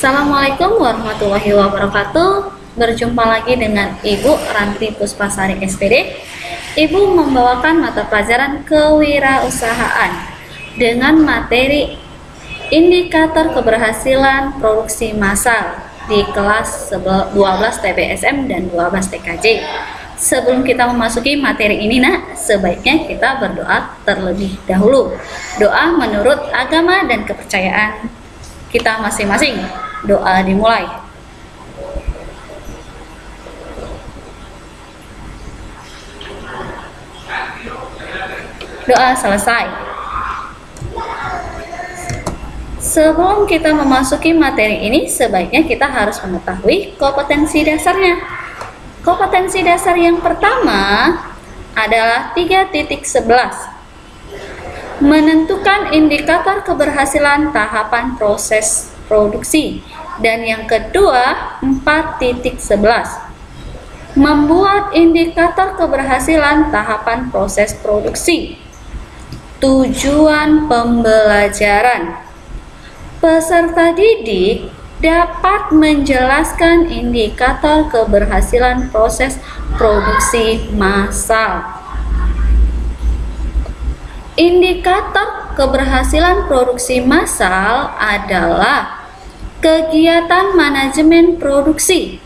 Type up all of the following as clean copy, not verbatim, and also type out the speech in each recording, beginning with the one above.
Assalamualaikum warahmatullahi wabarakatuh. Berjumpa lagi dengan Ibu Ranti Puspasari SPD. Ibu membawakan mata pelajaran kewirausahaan dengan materi indikator keberhasilan produksi massal di kelas 12 TBSM dan 12 TKJ. Sebelum kita memasuki materi ini, sebaiknya kita berdoa terlebih dahulu. Doa menurut agama dan kepercayaan kita masing-masing. Doa dimulai. Doa selesai. Sebelum kita memasuki materi ini, sebaiknya kita harus mengetahui kompetensi dasarnya. Kompetensi dasar yang pertama adalah 3.11. Menentukan indikator keberhasilan tahapan proses produksi. Dan yang kedua, 4.11. Membuat indikator keberhasilan tahapan proses produksi. Tujuan pembelajaran. Peserta didik dapat menjelaskan indikator keberhasilan proses produksi massal. Indikator keberhasilan produksi massal adalah kegiatan manajemen produksi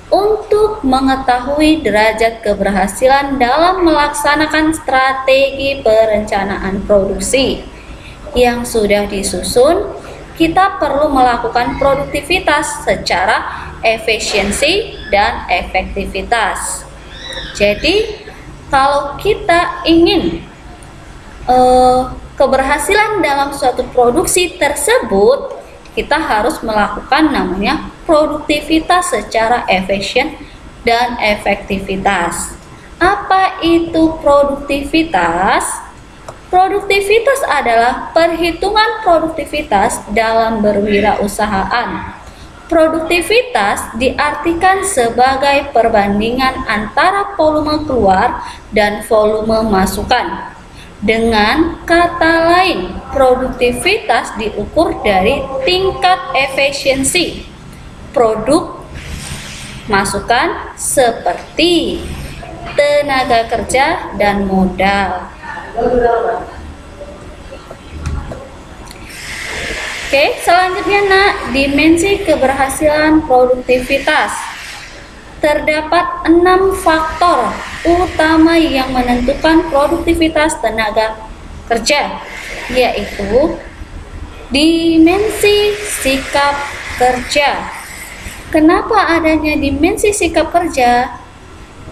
untuk mengetahui derajat keberhasilan dalam melaksanakan strategi perencanaan produksi yang sudah disusun. Kita perlu melakukan produktivitas secara efisiensi dan efektivitas. Jadi, kalau kita ingin keberhasilan dalam suatu produksi tersebut, kita harus melakukan namanya produktivitas secara efisien dan efektivitas. Apa itu produktivitas? Produktivitas adalah perhitungan produktivitas dalam berwirausahaan. Produktivitas diartikan sebagai perbandingan antara volume keluar dan volume masukan. Dengan kata lain, produktivitas diukur dari tingkat efisiensi produk masukan seperti tenaga kerja dan modal. Oke, selanjutnya dimensi keberhasilan produktivitas. Terdapat 6 faktor utama yang menentukan produktivitas tenaga kerja, yaitu dimensi sikap kerja. Kenapa adanya dimensi sikap kerja?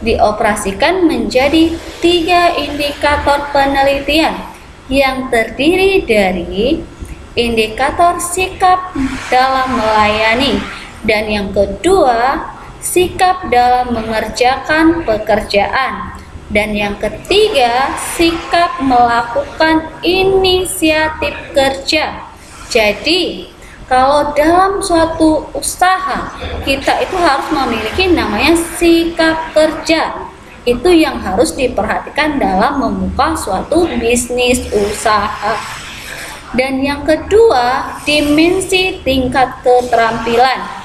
Dioperasikan menjadi 3 indikator penelitian yang terdiri dari indikator sikap dalam melayani, dan yang kedua sikap dalam mengerjakan pekerjaan, dan yang ketiga sikap melakukan inisiatif kerja. Jadi kalau dalam suatu usaha kita itu harus memiliki namanya sikap kerja. Itu yang harus diperhatikan dalam membuka suatu bisnis usaha. Dan yang kedua, dimensi tingkat keterampilan.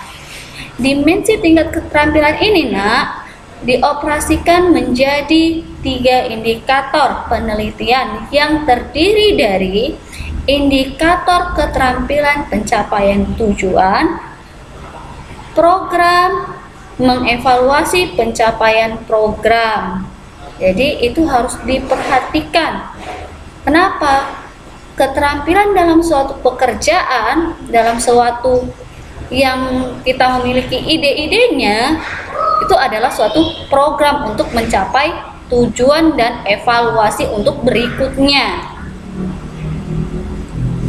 Dimensi tingkat keterampilan ini dioperasikan menjadi 3 indikator penelitian yang terdiri dari indikator keterampilan pencapaian tujuan, program, mengevaluasi pencapaian program. Jadi itu harus diperhatikan. Kenapa? Keterampilan dalam suatu pekerjaan, dalam suatu yang kita memiliki ide-idenya, itu adalah suatu program untuk mencapai tujuan dan evaluasi untuk berikutnya.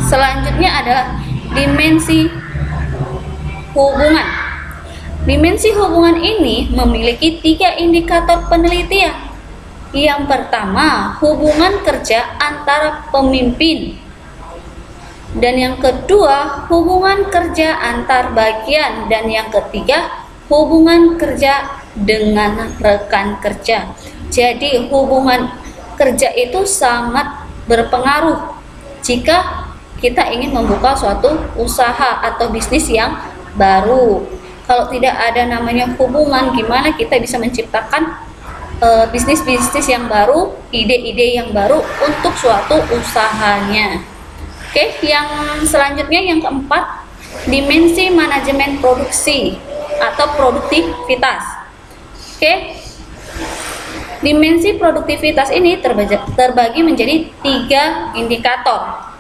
Selanjutnya adalah dimensi hubungan. Dimensi hubungan ini memiliki 3 indikator penelitian. Yang pertama, hubungan kerja antara pemimpin. Dan yang kedua, hubungan kerja antar bagian. Dan yang ketiga, hubungan kerja dengan rekan kerja. Jadi hubungan kerja itu sangat berpengaruh jika kita ingin membuka suatu usaha atau bisnis yang baru. Kalau tidak ada namanya hubungan, gimana kita bisa menciptakan bisnis-bisnis yang baru, ide-ide yang baru untuk suatu usahanya. Oke, yang selanjutnya yang keempat, dimensi manajemen produksi atau produktivitas. Oke, dimensi produktivitas ini terbagi menjadi 3 indikator.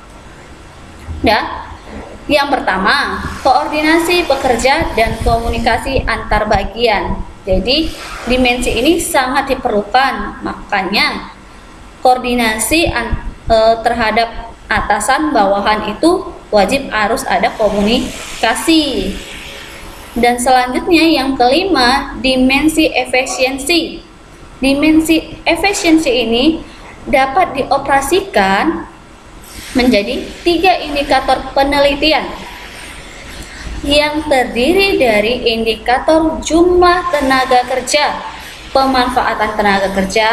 Ya, yang pertama, koordinasi pekerja dan komunikasi antar bagian. Jadi, dimensi ini sangat diperlukan, makanya koordinasi terhadap atasan bawahan itu wajib harus ada komunikasi. Dan selanjutnya yang kelima, dimensi efisiensi. Dimensi efisiensi ini dapat dioperasikan menjadi 3 indikator penelitian yang terdiri dari indikator jumlah tenaga kerja, pemanfaatan tenaga kerja,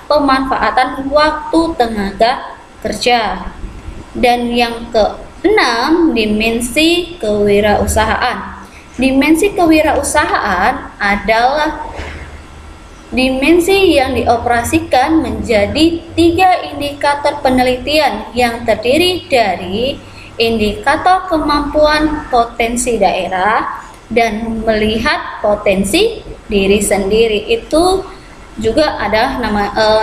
pemanfaatan waktu tenaga kerja. Dan yang keenam, dimensi kewirausahaan. Dimensi kewirausahaan adalah dimensi yang dioperasikan menjadi 3 indikator penelitian yang terdiri dari indikator kemampuan potensi daerah dan melihat potensi diri sendiri. Itu juga ada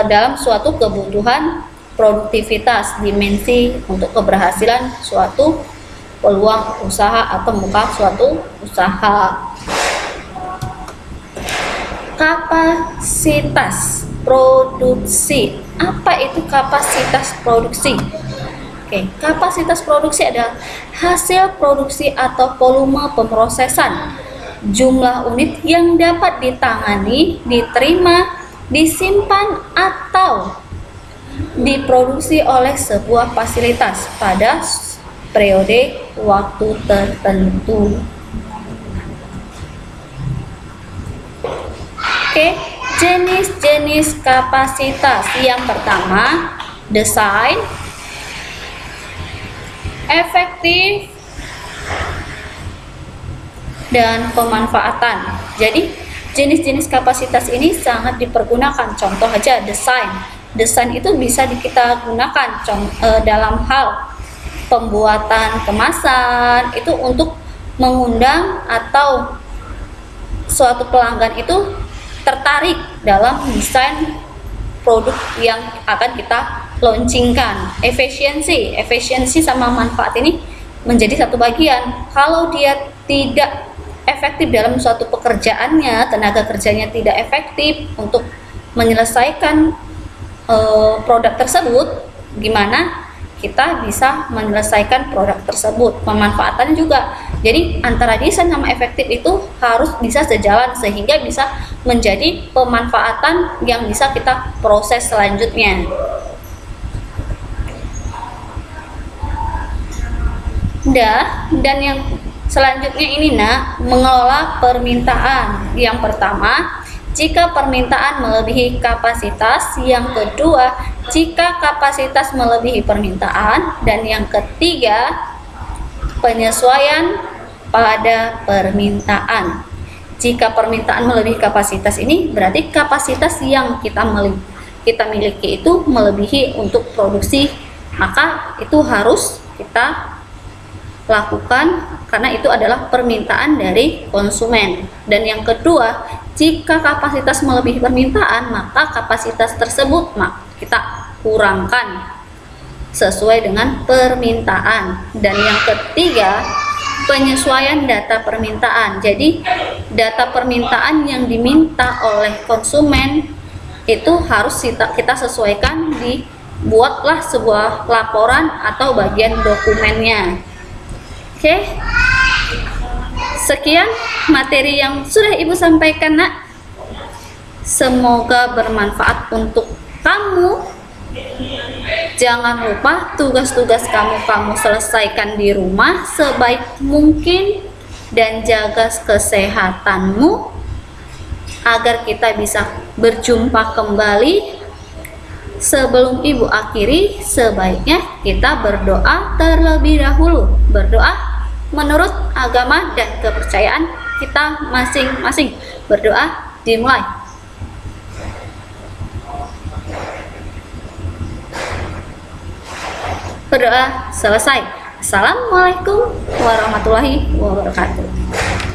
dalam suatu kebutuhan produktivitas, dimensi untuk keberhasilan suatu peluang usaha atau muka suatu usaha. Kapasitas produksi. Apa itu kapasitas produksi? Oke, kapasitas produksi adalah hasil produksi atau volume pemrosesan, jumlah unit yang dapat ditangani, diterima, disimpan atau diproduksi oleh sebuah fasilitas pada periode waktu tertentu. Oke, jenis-jenis kapasitas. Yang pertama, desain, efektif, dan pemanfaatan. Jadi, jenis-jenis kapasitas ini sangat dipergunakan. Contoh aja desain. Desain itu bisa kita gunakan dalam hal pembuatan kemasan, itu untuk mengundang atau suatu pelanggan itu tertarik dalam desain produk yang akan kita launchingkan. Efisiensi sama manfaat ini menjadi satu bagian. Kalau dia tidak efektif dalam suatu pekerjaannya, tenaga kerjanya tidak efektif untuk menyelesaikan produk tersebut, gimana kita bisa menyelesaikan produk tersebut. Pemanfaatan juga. Jadi antara desain sama efektif itu harus bisa sejalan sehingga bisa menjadi pemanfaatan yang bisa kita proses selanjutnya. Dan yang selanjutnya ini mengelola permintaan. Yang pertama, jika permintaan melebihi kapasitas. Yang kedua, jika kapasitas melebihi permintaan. Dan yang ketiga, penyesuaian pada permintaan. Jika permintaan melebihi kapasitas ini berarti kapasitas yang kita miliki itu melebihi untuk produksi, maka itu harus kita lakukan karena itu adalah permintaan dari konsumen. Dan yang kedua, jika kapasitas melebihi permintaan, maka kapasitas tersebut kita kurangkan sesuai dengan permintaan. Dan yang ketiga, penyesuaian data permintaan. Jadi data permintaan yang diminta oleh konsumen itu harus kita sesuaikan, dibuatlah sebuah laporan atau bagian dokumennya. Oke, sekian materi yang sudah Ibu sampaikan, Nak. Semoga bermanfaat untuk kamu. Jangan lupa tugas-tugas kamu selesaikan di rumah sebaik mungkin dan jaga kesehatanmu agar kita bisa berjumpa kembali. Sebelum Ibu akhiri, sebaiknya kita berdoa terlebih dahulu. Berdoa. menurut agama dan kepercayaan kita masing-masing. Berdoa dimulai. Berdoa selesai. Assalamualaikum warahmatullahi wabarakatuh.